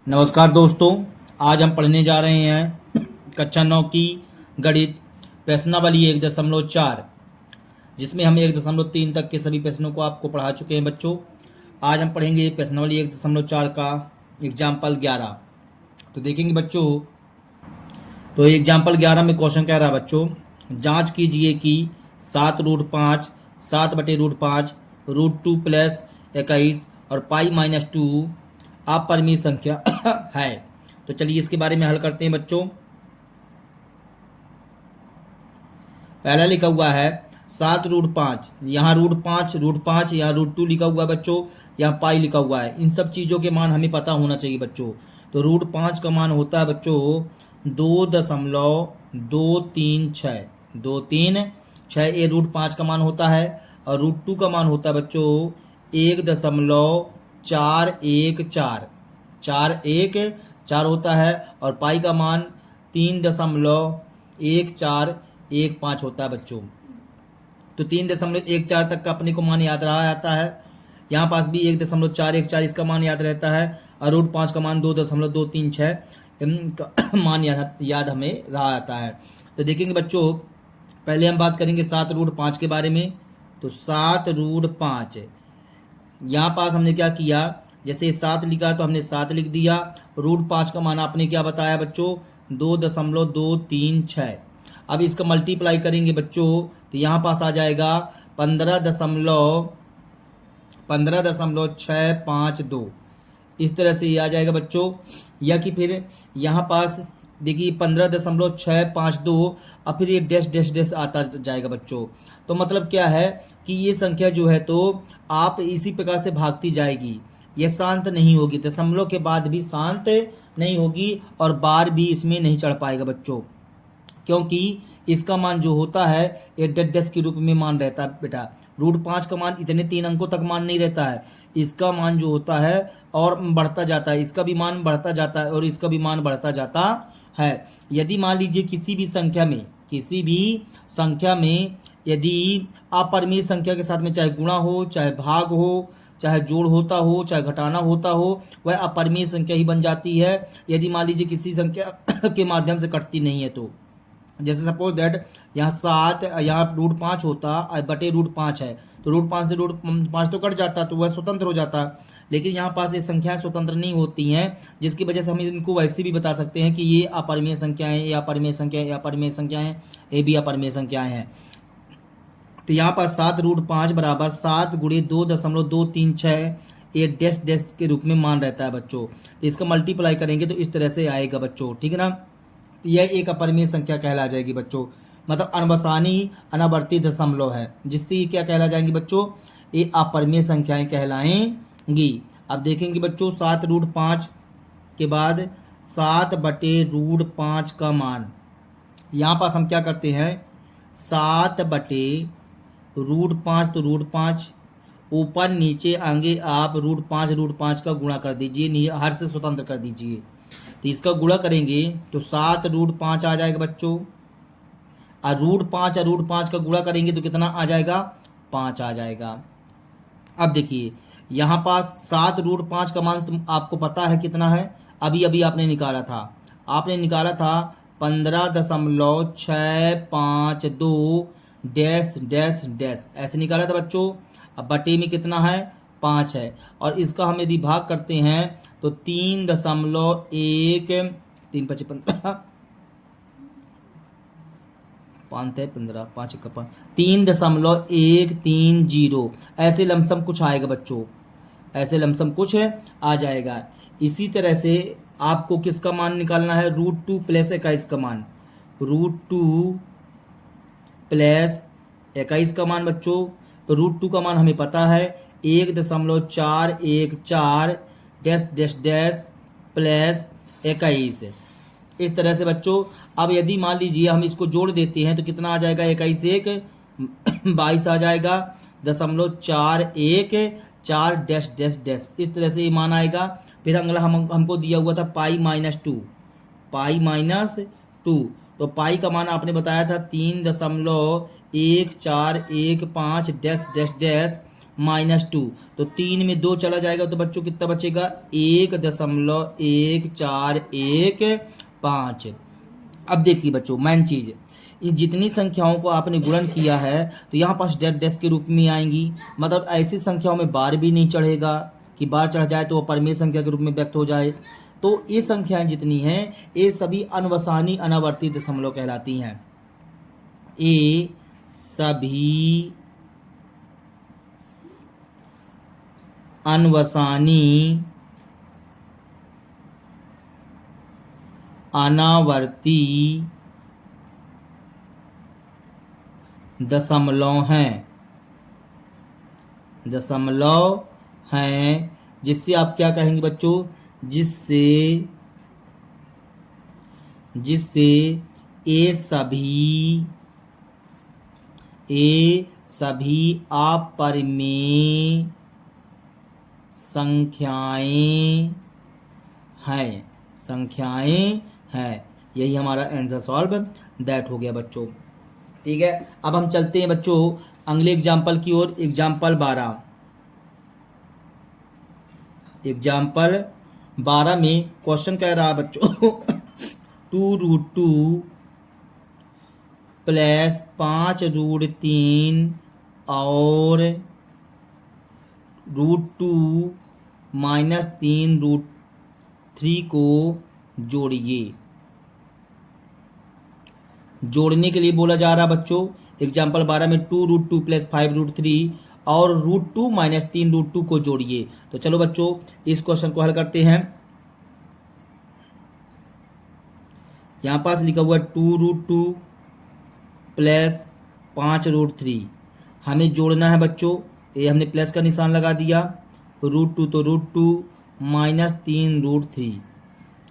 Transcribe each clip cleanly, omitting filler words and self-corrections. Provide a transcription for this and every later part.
नमस्कार दोस्तों। आज हम पढ़ने जा रहे हैं कक्षा 9 की गणित प्रश्नावली 1.4, जिसमें हम 1.3 तक के सभी प्रश्नों को आपको पढ़ा चुके हैं बच्चों। आज हम पढ़ेंगे प्रश्नावली 1.4 का एग्जाम्पल 11। तो देखेंगे बच्चों, तो एग्जाम्पल 11 में क्वेश्चन कह रहा है बच्चों, जांच कीजिए कि 7√5, 7/√5, √2 प्लस 21 और पाई-2 अपरिमेय संख्या है। तो चलिए इसके बारे में हल करते हैं बच्चों। पहला लिखा हुआ है 7√5, यहाँ √5, यहाँ √2 लिखा हुआ है बच्चों, यहाँ पाई लिखा हुआ है। इन सब चीज़ों के मान हमें पता होना चाहिए बच्चों। तो √5 का मान होता है बच्चों 2.236, 236 ये √5 का मान होता है। और √2 का मान होता है बच्चों 1.414, 414 होता है। और पाई का मान 3.1415 होता है बच्चों। तो 3.14 तक का अपने को मान याद रहा आता है। यहाँ पास भी 1.414 इसका मान याद रहता है। और √5 का मान 2.236 मान याद हमें रहा आता है। तो देखेंगे बच्चों, पहले हम बात करेंगे 7√5 के बारे में। तो 7√5, यहाँ पास हमने क्या किया, जैसे 7 लिखा तो हमने 7 लिख दिया। √5 का मान आपने क्या बताया बच्चों 2.236। अब इसका मल्टीप्लाई करेंगे बच्चों तो यहाँ पास आ जाएगा 15.652। इस तरह से ये आ जाएगा बच्चों। या कि फिर यहाँ पास देखिए 15.652 और फिर ये डैश डैश डैश आता जाएगा बच्चों। तो मतलब क्या है कि ये संख्या जो है तो आप इसी प्रकार से भागती जाएगी, ये शांत नहीं होगी, दशमलव के बाद भी शांत नहीं होगी और बार भी इसमें नहीं चढ़ पाएगा बच्चों, क्योंकि इसका मान जो होता है ये डस के रूप में मान रहता है बेटा। √5 का मान इतने 3 अंकों तक मान नहीं रहता है, इसका मान जो होता है और बढ़ता जाता है, इसका भी मान बढ़ता जाता है और इसका भी मान बढ़ता जाता है। यदि मान लीजिए किसी भी संख्या में यदि अपरिमेय संख्या के साथ में चाहे गुणा हो, चाहे भाग हो, चाहे जोड़ होता हो, चाहे घटाना होता हो, वह अपरिमेय संख्या ही बन जाती है। यदि मान लीजिए किसी संख्या के माध्यम से कटती नहीं है तो, जैसे सपोज दैट यहाँ 7, यहाँ √5 होता बटे √5 है, तो √5 से √5 तो कट जाता, तो वह स्वतंत्र हो जाता। लेकिन यहाँ पास ये संख्याएं स्वतंत्र नहीं होती हैं, जिसकी वजह से हम इनको वैसे भी बता सकते हैं कि ये अपरिमेय संख्याएं, ये अपरिमेय संख्याएं, ये अपरिमेय संख्याएं, ये भी अपरिमेय संख्याएं हैं। तो यहाँ पर 7√5 बराबर 7 गुणे 2.236 ये डैश डैश के रूप में मान रहता है बच्चों। तो इसका मल्टीप्लाई करेंगे तो इस तरह से आएगा बच्चों, ठीक है ना। तो यह एक अपरिमेय संख्या कहला जाएगी बच्चों, मतलब अनवसानी अनावर्ती दशमलव है, जिससे ये क्या कहला जाएंगी बच्चों, ये अपरिमेय संख्याएं कहलाएंगी। अब देखेंगे बच्चों 7√5 के बाद 7/√5 का मान, यहाँ पास हम क्या करते हैं 7/√5, तो √5 ऊपर नीचे आगे आप √5 का गुणा कर दीजिए, हर से स्वतंत्र कर दीजिए। तो इसका गुणा करेंगे तो 7√5 आ जाएगा बच्चों। और √5 का गुणा करेंगे तो कितना आ जाएगा 5 आ जाएगा। अब देखिए यहाँ पास 7√5 का मान तुम आपको पता है कितना है, अभी अभी आपने निकाला था 15.652 डैश डैश डैश ऐसे निकाला था बच्चों। अब बटे में कितना है 5 है, और इसका हम यदि भाग करते हैं तो 3.1 3 5 15 5 है 15 5 1 5 3.130 ऐसे लमसम कुछ आएगा बच्चों, ऐसे लमसम कुछ आ जाएगा। इसी तरह से आपको किसका मान निकालना है √2 प्लस 21 का मान, √2 प्लस 21 का मान बच्चों। तो √2 का मान हमें पता है 1.414 डैश डैश डैश प्लस 21। इस तरह से बच्चों अब यदि मान लीजिए हम इसको जोड़ देते हैं तो कितना आ जाएगा 21 1 22 आ जाएगा 0.414 डैश डैश डैश। इस तरह से ये मान आएगा। फिर अगला हमको दिया हुआ था पाई-2, तो पाई का मान आपने बताया था 3.1415 डैश डैश डैश -2, तो 3 में 2 चला जाएगा तो बच्चों कितना बचेगा 1.1415। अब देखिए बच्चों मेन चीज़, ये जितनी संख्याओं को आपने गुणन किया है तो यहाँ पास डेड डेस्क के रूप में आएंगी, मतलब ऐसी संख्याओं में बार भी नहीं चढ़ेगा कि बार चढ़ जाए तो वो परिमेय संख्या के रूप में व्यक्त हो जाए। तो ये संख्याएं जितनी हैं ये सभी अनवसानी अनावर्ती दशमलव कहलाती हैं। ये सभी अनवसानी अनावर्ती दशमलव हैं, जिससे आप क्या कहेंगे बच्चों, जिससे ये सभी अपरिमेय संख्याएं हैं। यही हमारा आंसर सॉल्व दैट हो गया बच्चों। ठीक है, अब हम चलते हैं बच्चों अगले एग्जाम्पल की ओर। एग्जाम्पल 12 में क्वेश्चन कह रहा है बच्चों 2√2 प्लस 5√3 और √2 माइनस 3√3 को जोड़िए। जोड़ने के लिए बोला जा रहा बच्चों एग्जाम्पल 12 में 2√2 प्लस 5√3 और √2 माइनस 3√2 को जोड़िए। तो चलो बच्चों इस क्वेश्चन को हल करते हैं। यहाँ पास लिखा हुआ है 2√2 प्लस 5√3, हमें जोड़ना है बच्चों। ये हमने प्लस का निशान लगा दिया, √2 तो √2 माइनस 3√3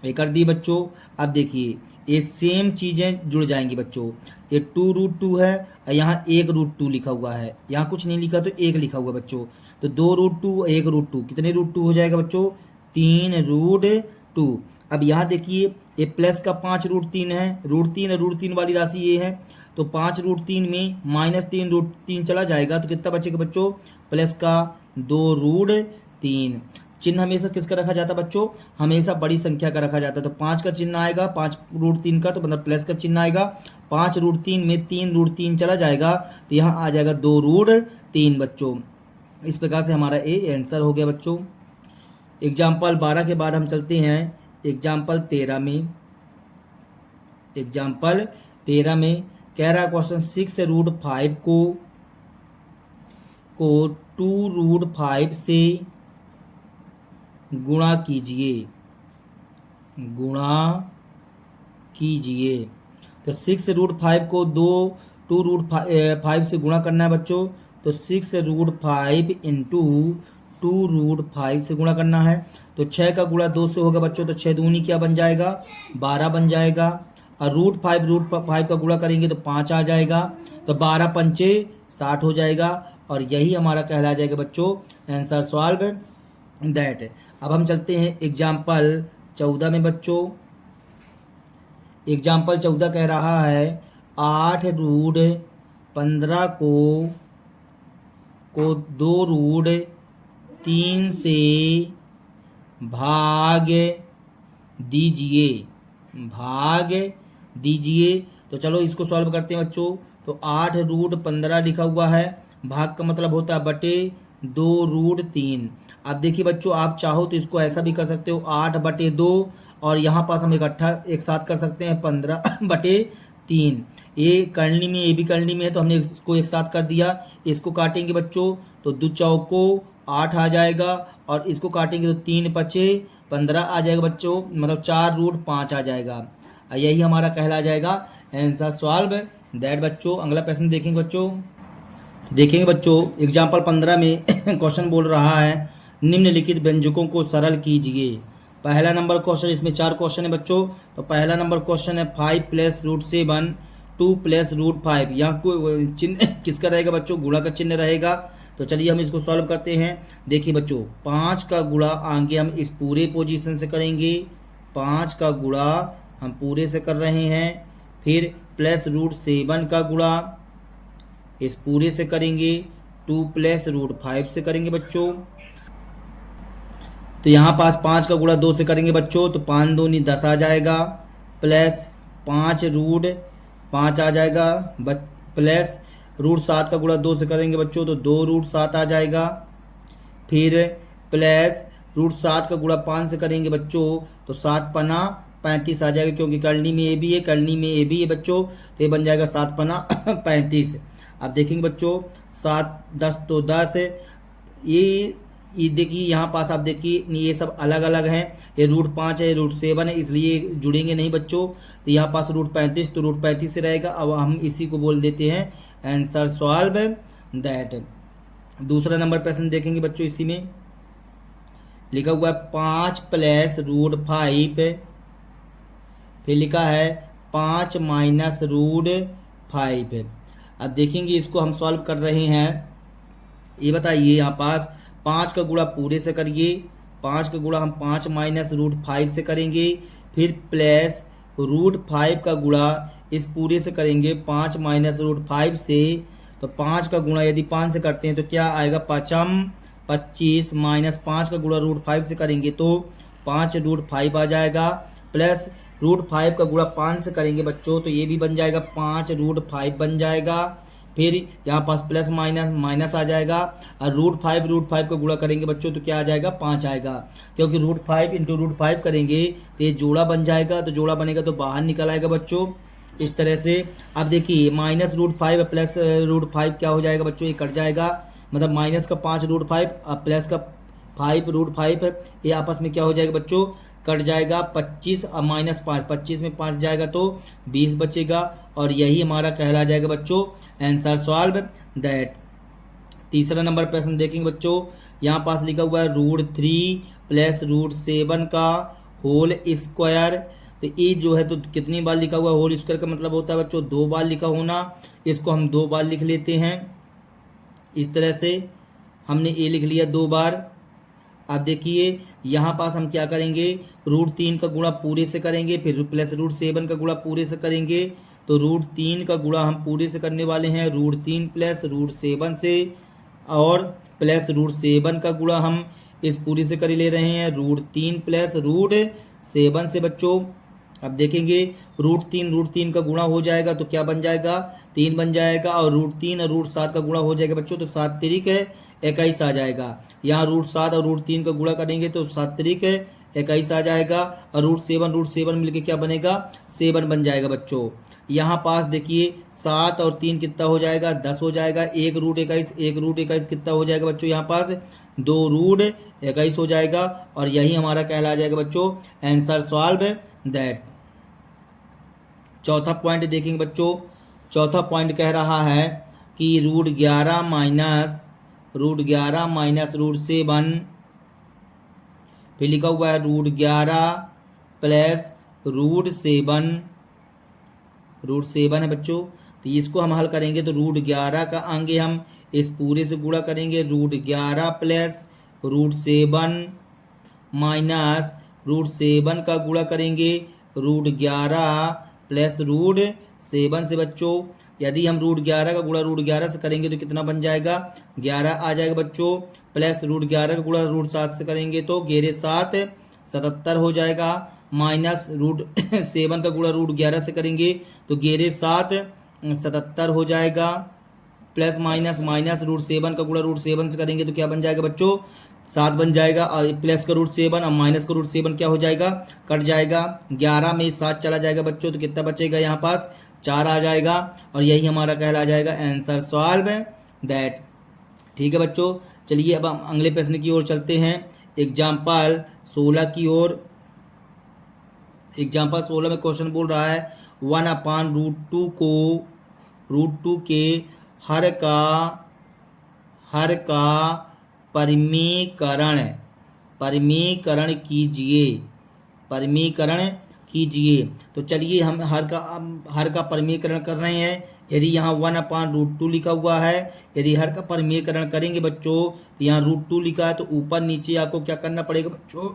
ये कर दी बच्चों। अब देखिए ये सेम चीज़ें जुड़ जाएंगी बच्चों। ये 2√2 है और यहाँ 1√2 लिखा हुआ है, यहाँ कुछ नहीं लिखा तो 1 लिखा हुआ बच्चों। तो 2√2 1√2 कितने √2 हो जाएगा बच्चों 3√2। अब यहाँ देखिए ये प्लस का 5√3 है, √3 वाली राशि ये है, तो 5√3 में माइनस 3√3 चला जाएगा तो कितना बचेगा बच्चों प्लस का 2√3। चिन्ह हमेशा किसका रखा जाता है बच्चों, हमेशा बड़ी संख्या का रखा जाता है। तो 5 का चिन्ह आएगा 5√3 का, तो मतलब प्लस का चिन्ह आएगा। 5√3 में 3√3 चला जाएगा तो यहाँ आ जाएगा 2√3 बच्चों। इस प्रकार से हमारा ये आंसर हो गया बच्चों। एग्जाम्पल 12 के बाद हम चलते हैं एग्जाम्पल 13 में। एग्जाम्पल 13 में कह रहा है क्वेश्चन 6√5 को 2√5 से गुणा कीजिए। तो 6√5 को 2√5 से गुणा करना है बच्चों। तो 6√5 इंटू 2√5 से गुणा करना है। तो 6 का गुणा 2 से होगा बच्चों, तो 6 दूनी क्या बन जाएगा 12 बन जाएगा। और √5 का गुणा करेंगे तो 5 आ जाएगा, तो 12 पंचे 60 हो जाएगा। और यही हमारा कहला जाएगा बच्चों आंसर सॉल्व दैट। अब हम चलते हैं एग्जाम्पल 14 में बच्चों। एग्जाम्पल 14 कह रहा है 8√15 को 2√3 से भाग दीजिए। तो चलो इसको सॉल्व करते हैं बच्चों। तो 8√15 लिखा हुआ है, भाग का मतलब होता है बटे 2√3। अब देखिए बच्चों आप चाहो तो इसको ऐसा भी कर सकते हो 8/2 और यहाँ पास हम इकट्ठा एक साथ कर सकते हैं 15/3। ये करनी में ये भी करनी में है तो हमने इसको एक साथ कर दिया। इसको काटेंगे बच्चों तो 2 चौको 8 आ जाएगा और इसको काटेंगे तो 3 पचे 15 आ जाएगा बच्चों, मतलब 4√5 आ जाएगा। यही हमारा कहला जाएगा आंसर सॉल्व दैट बच्चों। अगला प्रश्न देखेंगे बच्चों एग्जाम्पल 15 में क्वेश्चन बोल रहा है निम्नलिखित व्यंजकों को सरल कीजिए। पहला नंबर क्वेश्चन, इसमें 4 क्वेश्चन है बच्चों। तो पहला नंबर क्वेश्चन है 5 + √7 2 + √5। यहाँ को चिन्ह किसका रहेगा बच्चों, गुणा का चिन्ह रहेगा। तो चलिए हम इसको सॉल्व करते हैं। देखिए बच्चों 5 का गुणा आगे हम इस पूरे पोजीशन से करेंगे, 5 का गुणा हम पूरे से कर रहे हैं। फिर + √7 का गुणा इस पूरे से करेंगे, टू प्लस रूट 5 से करेंगे बच्चों। तो यहाँ पास 5 का गुणा 2 से करेंगे बच्चों, तो 5 दूनी 10 आ जाएगा, प्लस 5 रूट 5 आ जाएगा, प्लस रूट 7 का गुणा 2 से करेंगे बच्चों, तो 2 रूट 7 आ जाएगा। फिर प्लस रूट 7 का गुणा 5 से करेंगे बच्चों, तो 7 पना 35 आ जाएगा, क्योंकि करनी में ए भी है, करनी में ए भी है बच्चों, तो ये बन जाएगा 7 पना 35। अब देखेंगे बच्चों 7 10 तो 10 है। ये देखिए यहाँ पास आप देखिए ये सब अलग अलग हैं, ये रूट 5 है, रूट 7 है, इसलिए जुड़ेंगे नहीं बच्चों। तो यहाँ पास रूट 35, तो रूट 35 से रहेगा। अब हम इसी को बोल देते हैं आंसर सॉल्व दैट। दूसरा नंबर प्रश्न देखेंगे बच्चों, इसी में लिखा हुआ है 5 प्लस रूट 5, फिर लिखा है 5 माइनस रूट 5। अब देखेंगे इसको हम सॉल्व कर रहे हैं। ये बताइए यहाँ पास 5 का गुणा पूरे से करिए, 5 का गुणा हम 5 माइनस रूट 5 से करेंगे, फिर प्लस रूट 5 का गुणा इस पूरे से करेंगे 5 माइनस रूट 5 से। तो 5 का गुणा यदि 5 से करते हैं तो क्या आएगा, 5 25 माइनस 5 का गुणा रूट 5 से करेंगे तो 5 रूट 5 आ जाएगा, प्लस रूट 5 का गुणा 5 से करेंगे बच्चों, तो ये भी बन जाएगा 5 रूट 5 बन जाएगा। फिर यहाँ पास प्लस माइनस माइनस आ जाएगा, और रूट 5 का गुणा करेंगे बच्चों तो क्या आ जाएगा, 5 आएगा, क्योंकि रूट 5 इंटू रूट 5 करेंगे तो ये जोड़ा बन जाएगा, तो जोड़ा बनेगा तो बाहर निकल आएगा बच्चों इस तरह से। अब देखिए माइनस रूट 5 प्लस रूट 5 क्या हो जाएगा बच्चों, ये कट जाएगा, मतलब माइनस का 5 रूट 5 और प्लस का 5 रूट 5 ये आपस में क्या हो जाएगा बच्चों, कट जाएगा। 25 और माइनस 5, 25 में 5 जाएगा तो 20 बचेगा, और यही हमारा कहला जाएगा बच्चों आंसर सॉल्व दैट। तीसरा नंबर प्रश्न देखेंगे बच्चों, यहाँ पास लिखा हुआ है रूट 3 प्लस रूट 7 का होल स्क्वायर। तो ये जो है तो कितनी बार लिखा हुआ है, होल स्क्वायर का मतलब होता है बच्चों 2 बार लिखा होना, इसको हम 2 बार लिख लेते हैं। इस तरह से हमने ए लिख लिया 2 बार। अब देखिए यहाँ पास हम क्या करेंगे, रूट 3 का गुणा पूरे से करेंगे, फिर प्लस रूट 7 का गुणा पूरे से करेंगे, तो रूट 3 का गुणा हम पूरे से करने वाले हैं रूट 3 प्लस रूट 7 से, और प्लस रूट 7 का गुणा हम इस पूरे से कर ले रहे हैं रूट 3 प्लस रूट 7 से बच्चों। अब देखेंगे रूट 3 का गुणा हो जाएगा तो क्या बन जाएगा, 3 बन जाएगा, और रूट 3 और रूट 7 का गुणा हो जाएगा बच्चों, तो 7 तरीक है 21 आ जाएगा। यहाँ रूट 7 और रूट 3 का गुणा करेंगे तो 7 तरीक है 21 आ जाएगा, और रूट 7 मिलके क्या बनेगा, 7 बन जाएगा बच्चों। यहाँ पास देखिए 7 और 3 कितना हो जाएगा, 10 हो जाएगा, 1 रूट 21 कितना हो जाएगा बच्चों, यहाँ पास 2 रूट 21 हो जाएगा, और यही हमारा कहला जाएगा बच्चों आंसर सॉल्व दैट। चौथा पॉइंट देखेंगे बच्चों, चौथा पॉइंट कह रहा है कि रूट 11 माइनस रूट 7, फिर लिखा हुआ है रूट 11 प्लस रूट 7 है बच्चों। तो इसको हम हल करेंगे तो रूट 11 का आगे हम इस पूरे से गुणा करेंगे, root 11 plus root 7 minus root 7 का गुणा करेंगे रूट 11 प्लस रूट 7 से बच्चों। यदि हम रूट 11 का गुणा रूट 11 से करेंगे तो कितना बन जाएगा, 11 आ जाएगा बच्चों, प्लस रूट 11 का गुणा रूट 7 से करेंगे तो 7 77 हो जाएगा, माइनस रूट 7 का गुणा रूट 11 से करेंगे तो 7 77 हो जाएगा, प्लस माइनस रूट 7 का गुणा रूट 7 से करेंगे तो क्या बन जाएगा बच्चों, 7 बन जाएगा, और प्लस का रूट 7 और माइनस का रूट 7 क्या हो जाएगा, कट जाएगा, 11 में 7 चला जाएगा बच्चों, तो कितना बचेगा, यहाँ पास 4 आ जाएगा, और यही हमारा कहला जाएगा आंसर सॉल्व दैट। ठीक है बच्चों, चलिए अब हम अगले प्रश्न की ओर चलते हैं। एग्जाम्पल 16 की ओर। एग्जाम्पल 16 में क्वेश्चन बोल रहा है 1/√2 को √2 के हर का परिमीकरण कीजिए। तो चलिए हम हर का परिमीकरण कर रहे हैं। यदि यहाँ 1/√2 लिखा हुआ है, यदि हर का परिमीकरण करेंगे बच्चों तो यहाँ √2 लिखा है, तो ऊपर नीचे आपको क्या करना पड़ेगा बच्चों,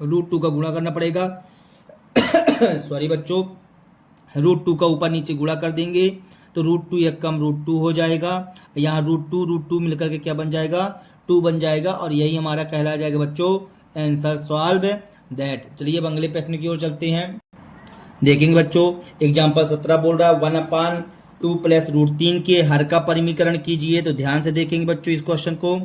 √2 का गुणा करना पड़ेगा। सॉरी बच्चों, √2 का ऊपर नीचे गुणा कर देंगे तो रूट टू एक कम रूट टू हो जाएगा, यहाँ रूट टू मिलकर के क्या बन जाएगा, 2 बन जाएगा, और यही हमारा कहला जाएगा बच्चों आंसर सॉल्व दैट। चलिए अब अगले प्रश्न की ओर चलते हैं। देखेंगे बच्चों एग्जाम्पल 17 बोल रहा है 1/2 प्लस रूट 3 के हर का परिमीकरण कीजिए। तो ध्यान से देखेंगे बच्चों इस क्वेश्चन को,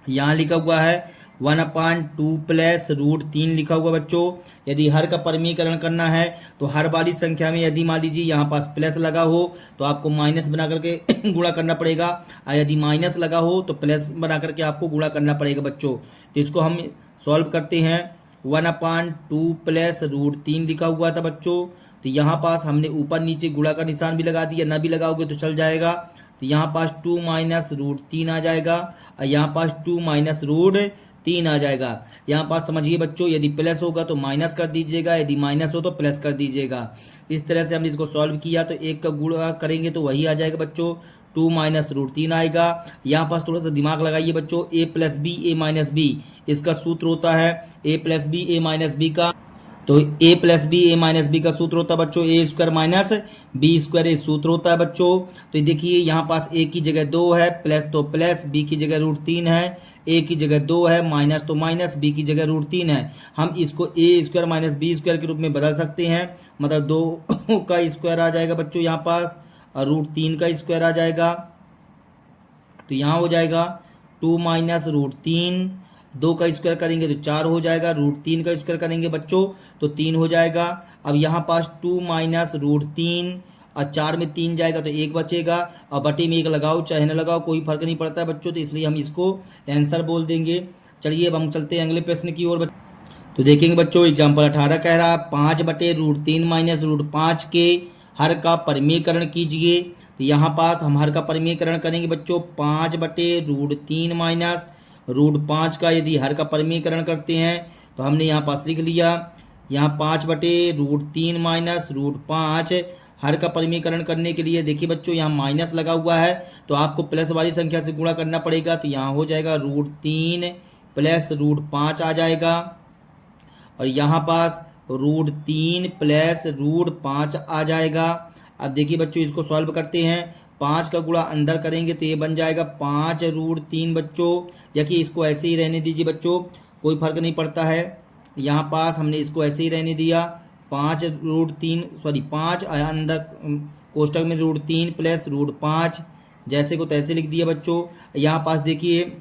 यहाँ लिखा हुआ है 1/2 प्लस रूट 3 लिखा हुआ बच्चों। यदि हर का परिमीकरण करना है तो हर वाली संख्या में यदि मान लीजिए यहाँ पास प्लस लगा हो तो आपको माइनस बना करके गुणा करना पड़ेगा, और यदि माइनस लगा हो तो प्लस बना करके आपको गुणा करना पड़ेगा बच्चों। तो इसको हम सॉल्व करते हैं। 1/2 प्लस रूट 3 लिखा हुआ था बच्चों, तो यहाँ पास हमने ऊपर नीचे गुणा का निशान भी लगा दिया, ना भी लगाओगे तो चल जाएगा। तो यहाँ पास 2 माइनस रूट 3 आ जाएगा, और यहाँ पास 2 माइनस रूट 3 आ जाएगा। यहाँ पास समझिए बच्चों यदि प्लस होगा तो माइनस कर दीजिएगा, यदि माइनस हो तो प्लस कर दीजिएगा। इस तरह से हमने इसको सॉल्व किया तो एक का गुणा करेंगे तो वही आ जाएगा बच्चों 2 माइनस रूट 3 आएगा। यहाँ पास थोड़ा सा दिमाग लगाइए बच्चों, ए प्लस बी ए माइनस बी इसका सूत्र होता है ए प्लस बी ए माइनस बी का। तो ए प्लस बी ए माइनस बी का सूत्र होता है बच्चों ए स्क्वायर माइनस बी स्क्वायर, ये सूत्र होता है बच्चों। तो देखिए यहाँ पास ए की जगह 2 है, प्लस तो प्लस, बी की जगह रूट 3 है, ए की जगह 2 है, माइनस तो माइनस, बी की जगह रूट 3 है। हम इसको ए स्क्वायर माइनस बी स्क्वायर के रूप में बदल सकते हैं, मतलब 2 का स्क्वायर आ जाएगा बच्चों यहाँ पास, और रूट 3 का स्क्वायर आ जाएगा। तो यहाँ हो जाएगा 2 माइनस रूट 3, 2 का स्क्वायर करेंगे तो 4 हो जाएगा, रूट 3 का स्क्वायर करेंगे बच्चों तो 3 हो जाएगा। अब यहाँ पास 2 माइनस रूट 3 और 4 में 3 जाएगा तो 1 बचेगा, और बटे में 1 लगाओ चाहे न लगाओ कोई फर्क नहीं पड़ता है बच्चों, तो इसलिए हम इसको आंसर बोल देंगे। चलिए अब हम चलते हैं अगले प्रश्न की ओर। तो देखेंगे बच्चों एग्जाम्पल 18 कह रहा है 5/√3 माइनस रूट 5 के हर का परिमीकरण कीजिए। तो यहाँ पास हम हर का परिमीकरण करेंगे बच्चों 5/√3 माइनस रूट 5 का यदि हर का परिमीकरण करते हैं तो हमने यहाँ पास लिख लिया, यहाँ 5/√3 माइनस रूट 5 हर का परिमीकरण करने के लिए देखिए बच्चों यहाँ माइनस लगा हुआ है तो आपको प्लस वाली संख्या से गुणा करना पड़ेगा। तो यहाँ हो जाएगा √3 प्लस रूट 5 आ जाएगा, और यहाँ पास √3 प्लस रूट 5 आ जाएगा। अब देखिए बच्चों इसको सॉल्व करते हैं, 5 का गुणा अंदर करेंगे तो ये बन जाएगा 5√3 बच्चों, या कि इसको ऐसे ही रहने दीजिए बच्चों, कोई फर्क नहीं पड़ता है। यहाँ पास हमने इसको ऐसे ही रहने दिया 5 अंदर कोष्टक में √3 प्लस रूट 5 जैसे को तैसे लिख दिया बच्चों। यहाँ पास देखिए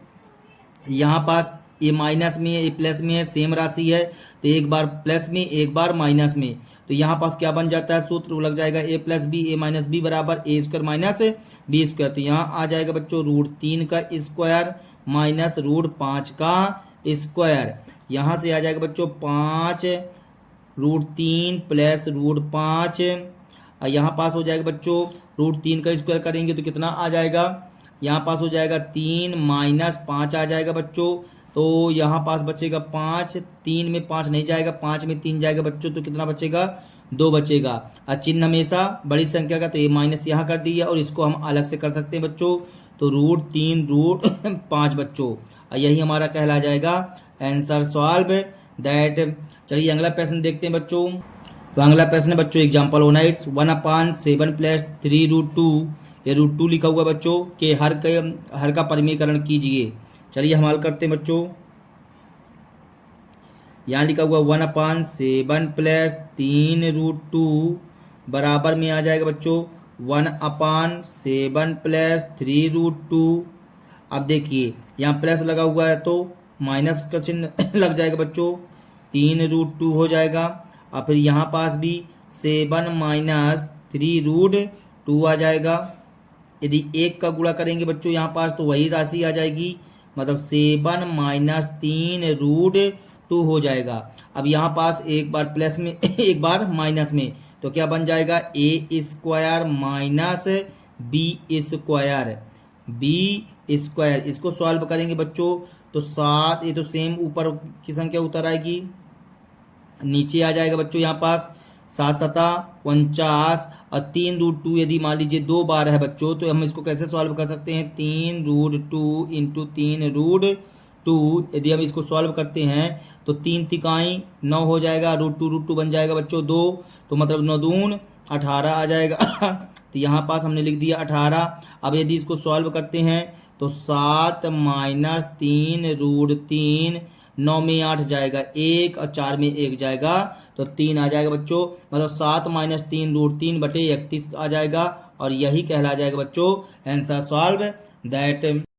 यहाँ पास ये माइनस में है ये प्लस में है, सेम राशि है, तो एक बार प्लस में एक बार माइनस में, तो यहाँ पास क्या बन जाता है सूत्र लग जाएगा ए प्लस बी ए माइनस बी बराबर ए स्क्वायर माइनस बी स्क्वायर। तो यहाँ आ जाएगा बच्चों √3 का स्क्वायर माइनस रूट 5 का स्क्वायर। यहाँ से आ जाएगा बच्चों 5√3 प्लस रूट 5, और यहाँ पास हो जाएगा बच्चों √3 का स्क्वायर करेंगे तो कितना आ जाएगा, यहाँ पास हो जाएगा 3 माइनस 5 आ जाएगा बच्चों। तो यहाँ पास बचेगा 5, 3 में 5 नहीं जाएगा, 5 में 3 जाएगा बच्चों, तो कितना बचेगा 2 बचेगा। और चिन्ह हमेशा बड़ी संख्या का, तो ये माइनस यहाँ कर दिया, और इसको हम अलग से कर सकते हैं बच्चों, तो √3 रूट 5 बच्चों, और यही हमारा कहला जाएगा आंसर सॉल्व दैट। चलिए अगला प्रश्न देखते हैं बच्चों। तो अगला प्रश्न है बच्चों एग्जाम्पल 19 1/7 प्लस 3√2, ये √2 लिखा हुआ बच्चों के हर का परिमीकरण कीजिए। चलिए हम हल करते हैं बच्चों। यहाँ लिखा हुआ 1/7 प्लस 3√2 बराबर में आ जाएगा बच्चों 1/7 प्लस 3√2। अब देखिए यहाँ प्लस लगा हुआ है तो माइनस का चिन्ह लग जाएगा बच्चों, 3√2 हो जाएगा, और फिर यहाँ पास भी 7 माइनस 3√2 आ जाएगा। यदि 1 का गुणा करेंगे बच्चों यहाँ पास तो वही राशि आ जाएगी, मतलब 7 माइनस 3√2 हो जाएगा। अब यहाँ पास एक बार प्लस में एक बार माइनस में, तो क्या बन जाएगा ए स्क्वायर माइनस बी स्क्वायर। इसको सॉल्व करेंगे बच्चों तो 7, ये तो सेम ऊपर की संख्या उतर आएगी, नीचे आ जाएगा बच्चों यहाँ पास 7 सता 49, और 3√2 यदि मान लीजिए 2 बार है बच्चों तो हम इसको कैसे सॉल्व कर सकते हैं 3√2 इंटू 3√2। यदि हम इसको सॉल्व करते हैं तो 3 तिकाई 9 हो जाएगा, √2 बन जाएगा बच्चों 2, तो मतलब 9 दून 18 आ जाएगा तो यहाँ पास हमने लिख दिया 18। अब यदि इसको सॉल्व करते हैं तो 7 माइनस 3√3, 9 में 8 जाएगा 1 और 4 में 1 जाएगा तो 3 आ जाएगा बच्चों। मतलब 7 माइनस 3√3/31 आ जाएगा और यही कहला जाएगा बच्चों आंसर सॉल्व दैट